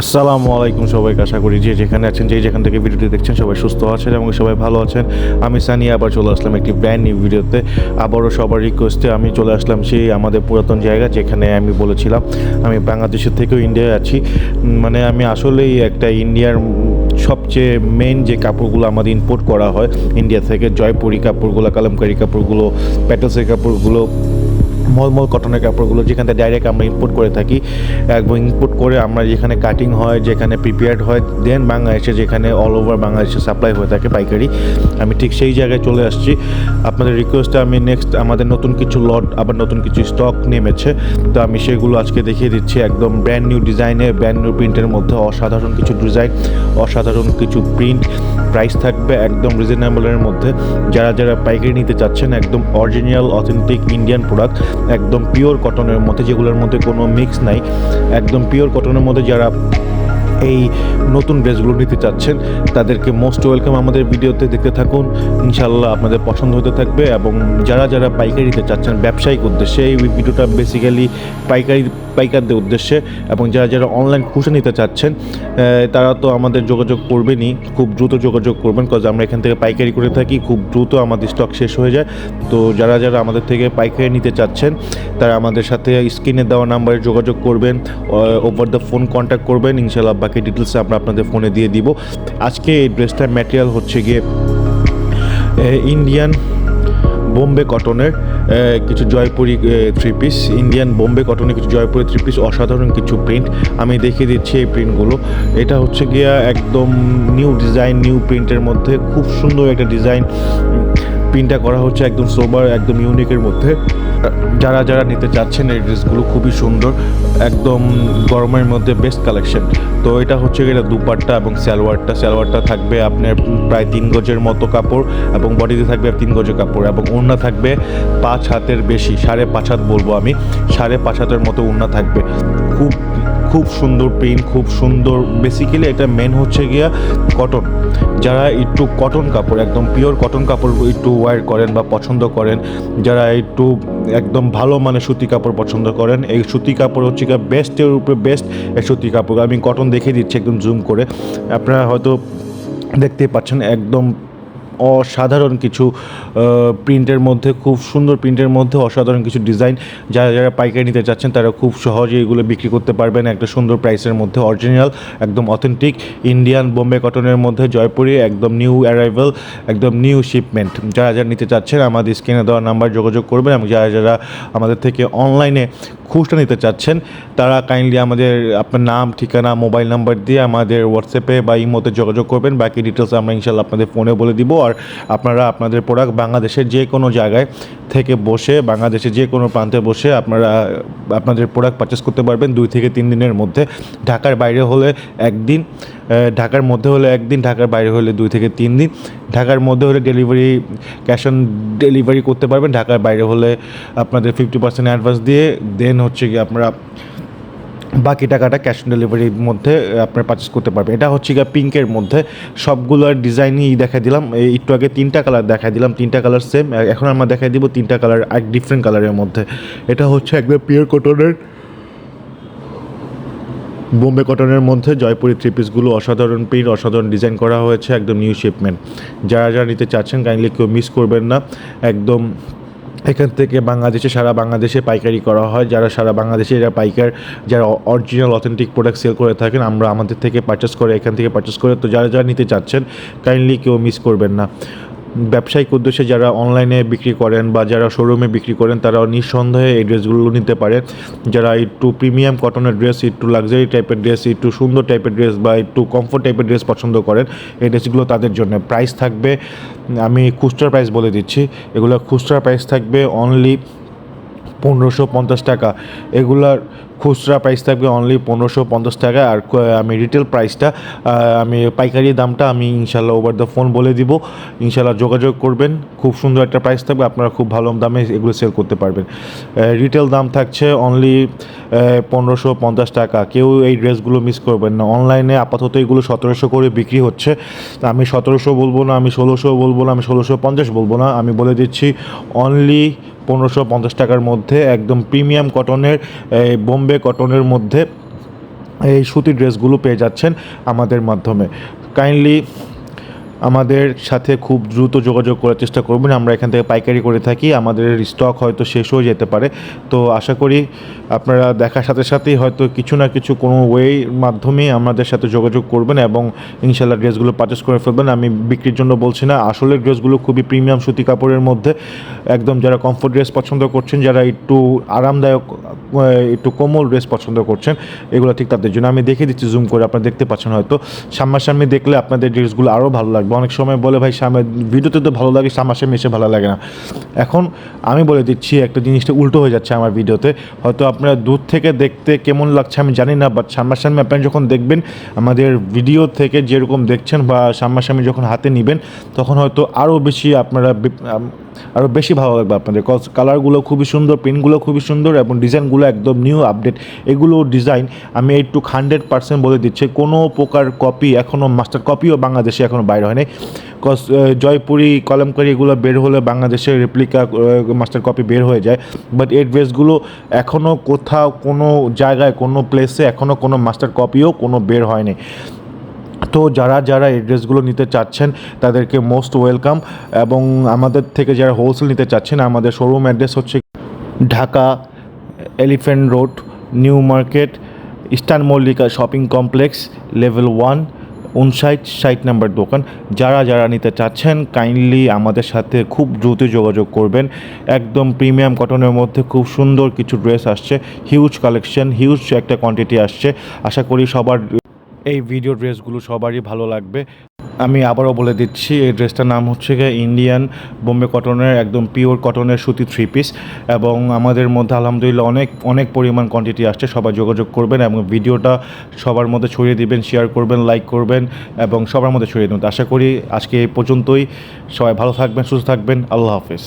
আসসালামু আলাইকুম সবাইকে, আশা করি যে যেখানে আছেন, যেখান থেকে ভিডিওটি দেখছেন সবাই সুস্থ আছেন এবং সবাই ভালো আছেন। আমি সানি আবার চলে আসলাম একটি ব্র্যান্ড নিউ ভিডিওতে। আবারও সবার রিকোয়েস্টে আমি চলে আসলাম সেই আমাদের পুরাতন জায়গা যেখানে আমি বলেছিলাম আমি বাংলাদেশের থেকেও ইন্ডিয়ায় আছি। মানে আমি আসলেই একটা ইন্ডিয়ার সবচেয়ে মেন যে কাপড়গুলো আমাদের ইম্পোর্ট করা হয় ইন্ডিয়া থেকে, জয়পুরি কাপড়গুলো, কালামকারি কাপড়গুলো, প্যাটেলসের কাপড়গুলো, মলমল কটনের কাপড়গুলো যেখান থেকে ডাইরেক্ট আমরা ইম্পোর্ট করে থাকি এবং ইম্পোর্ট করে আমরা যেখানে কাটিং হয়, যেখানে প্রিপেয়ার্ড হয়, দেন বাংলাদেশে যেখানে অল ওভার বাংলাদেশে সাপ্লাই হয়ে থাকে পাইকারি, আমি ঠিক সেই জায়গায় চলে আসছি। আপনাদের রিকোয়েস্টে আমি নেক্সট আমাদের নতুন কিছু লট, আবার নতুন কিছু স্টক নেমেছে, তো আমি সেগুলো আজকে দেখিয়ে দিচ্ছি। একদম ব্র্যান্ড নিউ ডিজাইনে, ব্র্যান্ড নিউ প্রিন্টের মধ্যে অসাধারণ কিছু ডিজাইন, অসাধারণ কিছু প্রিন্ট। প্রাইস থাকবে একদম রিজনেবলের মধ্যে। যারা যারা পাইকারি নিতে চাচ্ছেন, একদম অরিজিনাল অথেন্টিক ইন্ডিয়ান প্রোডাক্ট, একদম পিওর কটনের মধ্যে, যেগুলোর মধ্যে কোনো মিক্স নাই, একদম পিওর কটনের মধ্যে যারা এই নতুন ড্রেসগুলো নিতে চাচ্ছেন তাদেরকে মোস্ট ওয়েলকাম। আমাদের ভিডিওতে দেখতে থাকুন, ইনশাল্লাহ আপনাদের পছন্দ হতে থাকবে। এবং যারা যারা পাইকারি নিতে চাচ্ছেন ব্যবসায়িক উদ্দেশ্যে, এই ভিডিওটা বেসিক্যালি পাইকারদের উদ্দেশ্যে, এবং যারা যারা অনলাইন খুচরা নিতে চাচ্ছেন তারা তো আমাদের যোগাযোগ করবেনই, খুব দ্রুত যোগাযোগ করবেন, কজ আমরা এখান থেকে পাইকারি করে থাকি, খুব দ্রুত আমাদের স্টক শেষ হয়ে যায়। তো যারা যারা আমাদের থেকে পাইকারি নিতে চাচ্ছেন তারা আমাদের সাথে স্ক্রিনে দেওয়া নাম্বারে যোগাযোগ করবেন, ওভার দ্য ফোন কন্ট্যাক্ট করবেন, ইনশাল্লাহ বাকি ডিটেলস আমরা আপনাদের ফোনে দিয়ে দিব। আজকে এই ড্রেসটার ম্যাটেরিয়াল হচ্ছে গিয়ে ইন্ডিয়ান বোম্বে কটনের কিছু Jaipuri three piece, Indian Bombay কটনের কিছু জয়পুরি থ্রি পিস, অসাধারণ কিছু প্রিন্ট আমি দেখিয়ে দিচ্ছি। এই প্রিন্টগুলো, এটা হচ্ছে গিয়া একদম নিউ ডিজাইন, নিউ প্রিন্টের মধ্যে খুব সুন্দর একটা ডিজাইন প্রিন্টটা করা হচ্ছে, একদম সোবার, একদম ইউনিকের মধ্যে। যারা যারা নিতে চাচ্ছেন এই ড্রেসগুলো খুবই সুন্দর, একদম গরমের মধ্যে বেস্ট কালেকশন। তো এটা হচ্ছে এটা দুপাট্টা এবং সালোয়ারটা থাকবে আপনার প্রায় 3 গজের মতো কাপড়, এবং বডিতে থাকবে 3 গজের কাপড়, এবং ওড়না থাকবে 5 হাতের বেশি, 5.5 হাত বলবো আমি, 5.5 হাতের মতো ওড়না থাকবে। খুব খুব সুন্দর প্রিন্ট, খুব সুন্দর। বেসিক্যালি এটা মেন হচ্ছে গিয়া কটন। যারা একটু কটন কাপড়, একদম পিওর কটন কাপড় একটু ওয়্যার করেন বা পছন্দ করেন, যারা একটু একদম ভালো মানে সুতি কাপড় পছন্দ করেন, এই সুতি কাপড় হচ্ছে গিয়ে বেস্টের উপরে বেস্ট। এই সুতি কাপড় আমি কটন দেখিয়ে দিচ্ছি একদম জুম করে, আপনারা হয়তো দেখতেই পাচ্ছেন, একদম অসাধারণ কিছু প্রিন্টের মধ্যে, খুব সুন্দর প্রিন্টের মধ্যে অসাধারণ কিছু ডিজাইন। যারা যারা পাইকারি নিতে চাচ্ছেন তারা খুব সহজে এগুলো বিক্রি করতে পারবেন একটা সুন্দর প্রাইসের মধ্যে। অরিজিনাল একদম অথেন্টিক ইন্ডিয়ান বোম্বে কটনের মধ্যে জয়পুরি, একদম নিউ অ্যারাইভাল, একদম নিউ শিপমেন্ট। যারা যারা নিতে চাচ্ছেন আমাদের স্ক্রিনে দেওয়া নাম্বার যোগাযোগ করবেন, এবং যারা যারা আমাদের থেকে অনলাইনে খুচরা নিতে চাচ্ছেন তারা কাইন্ডলি আমাদের আপনার নাম, ঠিকানা, মোবাইল নাম্বার দিয়ে আমাদের হোয়াটসঅ্যাপে বা ইমোতে যোগাযোগ করবেন। বাকি ডিটেলস আমরা ইনশাল্লাহ আপনাদের ফোনে বলে দিব। আর আপনারা আপনাদের প্রোডাক্ট বাংলাদেশের যে কোনো জায়গায় থেকে বসে, বাংলাদেশের যে কোনো প্রান্তে বসে আপনারা আপনাদের প্রোডাক্ট পারচেস করতে পারবেন 2 থেকে 3 দিনের মধ্যে। ঢাকার বাইরে হলে 1 দিন, ঢাকার মধ্যে হলে 1 দিন, ঢাকার বাইরে হলে 2 থেকে 3 দিন। ঢাকার মধ্যে হলে ডেলিভারি, ক্যাশ অন ডেলিভারি করতে পারবেন। ঢাকার বাইরে হলে আপনাদের 50% অ্যাডভান্স দিয়ে দেন হচ্ছে কি আপনারা বাকি টাকাটা ক্যাশ অন ডেলিভারির মধ্যে আপনারা পারচেস করতে পারবেন। এটা হচ্ছে গিয়ে পিঙ্কের মধ্যে, সবগুলোর ডিজাইনই দেখা দিলাম। একটু আগে 3টা কালার দেখা দিলাম, 3টা কালার সেম, এখন আমরা দেখাই দিব 3টা কালার এক ডিফারেন্ট কালারের মধ্যে। এটা হচ্ছে একদম পিওর কটনের বোম্বে কটনের মধ্যে জয়পুরি থ্রি পিসগুলো, অসাধারণ প্রিন্ট, অসাধারণ ডিজাইন করা হয়েছে, একদম নিউ শিপমেন্ট। যারা যারা নিতে চাচ্ছেন কাইন্ডলি কেউ মিস করবেন না। একদম এখান থেকে বাংলাদেশে, সারা বাংলাদেশে পাইকারি করা হয়। যারা সারা বাংলাদেশে এরা পাইকার, যারা অরিজিনাল অথেন্টিক প্রোডাক্ট সেল করে থাকেন, আমরা আমাদের থেকে পারচেস করে, এখান থেকে পারচেস করে। তো যারা যারা নিতে চাচ্ছেন কাইন্ডলি কেউ মিস করবেন না। ব্যবসায়িক উদ্দেশ্যে যারা অনলাইনে বিক্রি করেন বা যারা শোরুমে বিক্রি করেন তারাও নিঃসন্দেহে এই ড্রেসগুলো নিতে পারেন। যারা একটু প্রিমিয়াম কটনের ড্রেস, একটু লাক্সারি টাইপের ড্রেস, একটু সুন্দর টাইপের ড্রেস বা একটু কমফোর্ট টাইপের ড্রেস পছন্দ করেন, এই ড্রেসগুলো তাদের জন্য। প্রাইস থাকবে, আমি খুচরা প্রাইস বলে দিচ্ছি, এগুলো খুচরা প্রাইস থাকবে অনলি 1550 টাকা। এগুলার খুচরা প্রাইস থাকবে অনলি 1550 টাকা। আর আমি রিটেল প্রাইসটা, আমি পাইকারি দামটা আমি ইনশাল্লাহ ওভার দ্য ফোন বলে দিব, ইনশাল্লাহ যোগাযোগ করবেন। খুব সুন্দর একটা প্রাইস থাকবে, আপনারা খুব ভালো দামে এগুলো সেল করতে পারবেন। রিটেল দাম থাকছে অনলি 1550 টাকা। কেউ এই ড্রেসগুলো মিস করবেন না। অনলাইনে আপাতত এগুলো 1700 করে বিক্রি হচ্ছে। আমি 1700 বলবো না, আমি 1600 বলবো না, আমি 1650 বলবো না, আমি বলে দিচ্ছি অনলি 1550 টাকার মধ্যে একদম প্রিমিয়াম কটনের, বোম্বে কটনের মধ্যে এই সুতির ড্রেসগুলো পেয়ে যাচ্ছেন আমাদের মাধ্যমে। কাইন্ডলি আমাদের সাথে খুব দ্রুত যোগাযোগ করার চেষ্টা করবেন। আমরা এখান থেকে পাইকারি করে থাকি, আমাদের স্টক হয়তো শেষ হয়ে যেতে পারে। তো আশা করি আপনারা দেখার সাথে সাথেই হয়তো কিছু না কিছু কোনো ওয়ের মাধ্যমে আমাদের সাথে যোগাযোগ করবেন এবং ইনশাল্লাহ ড্রেসগুলো পারচেস করে ফেলবেন। আমি বিক্রির জন্য বলছি না, আসলে ড্রেসগুলো খুবই প্রিমিয়াম সুতি কাপড়ের মধ্যে, একদম যারা কমফোর্ট ড্রেস পছন্দ করছেন, যারা একটু আরামদায়ক একটু কোমল ড্রেস পছন্দ করছেন, এগুলো ঠিক তাদের জন্য। আমি দেখে দিচ্ছি জুম করে, আপনারা দেখতে পাচ্ছেন হয়তো। সামনাসামনি দেখলে আপনাদের ড্রেসগুলো আরও ভালো লাগবে। অনেক সময় বলে ভাই সামনে ভিডিওতে তো ভালো লাগে, সামনাসামনি এসে ভালো লাগে না। এখন আমি বলে দিচ্ছি, একটা জিনিসটা উল্টো হয়ে যাচ্ছে আমার ভিডিওতে। হয়তো আপনারা দূর থেকে দেখতে কেমন লাগছে আমি জানি না, বাট সামনাসামনি আপনারা যখন দেখবেন আমাদের ভিডিও থেকে যেরকম দেখছেন বা সামনাসামনি যখন হাতে নেবেন, তখন হয়তো আরও বেশি আপনারা আরও বেশি ভালো লাগবে আপনাদের। কালারগুলো খুবই সুন্দর, প্রিন্টগুলো খুবই সুন্দর এবং ডিজাইনগুলো একদম নিউ আপডেট। এগুলো ডিজাইন আমি একটু 100% বলে দিচ্ছি, কোনো প্রকার কপি এখনও, মাস্টার কপিও বাংলাদেশে এখনও বাইরে হয়নি। জয়পুরি, কলমকারি এগুলো বের হলে বাংলাদেশের রেপ্লিকা মাস্টার কপি বের হয়ে যায়, বাট এই ড্রেসগুলো এখনও কোথাও কোনো জায়গায় কোনো প্লেসে এখনও কোনো মাস্টার কপিও কোনো বের হয়নি। তো যারা যারা এই ড্রেসগুলো নিতে চাচ্ছেন তাদেরকে মোস্ট ওয়েলকাম। এবং আমাদের থেকে যারা হোলসেল নিতে চাচ্ছেন, আমাদের শোরুম অ্যাড্রেস হচ্ছে Dhaka elephant road, new market, eastern Mallika shopping complex, level 1, 59 নম্বর দোকান। যারা যারা নিতে চাচ্ছেন কাইন্ডলি আমাদের সাথে খুব দ্রুত যোগাযোগ করবেন। একদম প্রিমিয়াম কটনের মধ্যে খুব সুন্দর কিছু ড্রেস আসছে, হিউজ কালেকশন, হিউজ একটা কোয়ান্টিটি আসছে। আশা করি সবার এই ভিডিও ড্রেসগুলো সবারই ভালো লাগবে। আমি আবারও বলে দিচ্ছি, এই ড্রেসটার নাম হচ্ছে গিয়ে ইন্ডিয়ান বোম্বে কটনের, একদম পিওর কটনের সুতি 3 পিস। এবং আমাদের মধ্যে আলহামদুলিল্লাহ অনেক অনেক পরিমাণ কোয়ান্টিটি আসছে। সবাই যোগাযোগ করবেন এবং ভিডিওটা সবার মধ্যে ছড়িয়ে দিবেন, শেয়ার করবেন, লাইক করবেন এবং সবার মধ্যে ছড়িয়ে দেবেন। আশা করি আজকে এই পর্যন্তই। সবাই ভালো থাকবেন, সুস্থ থাকবেন। আল্লাহ হাফেজ।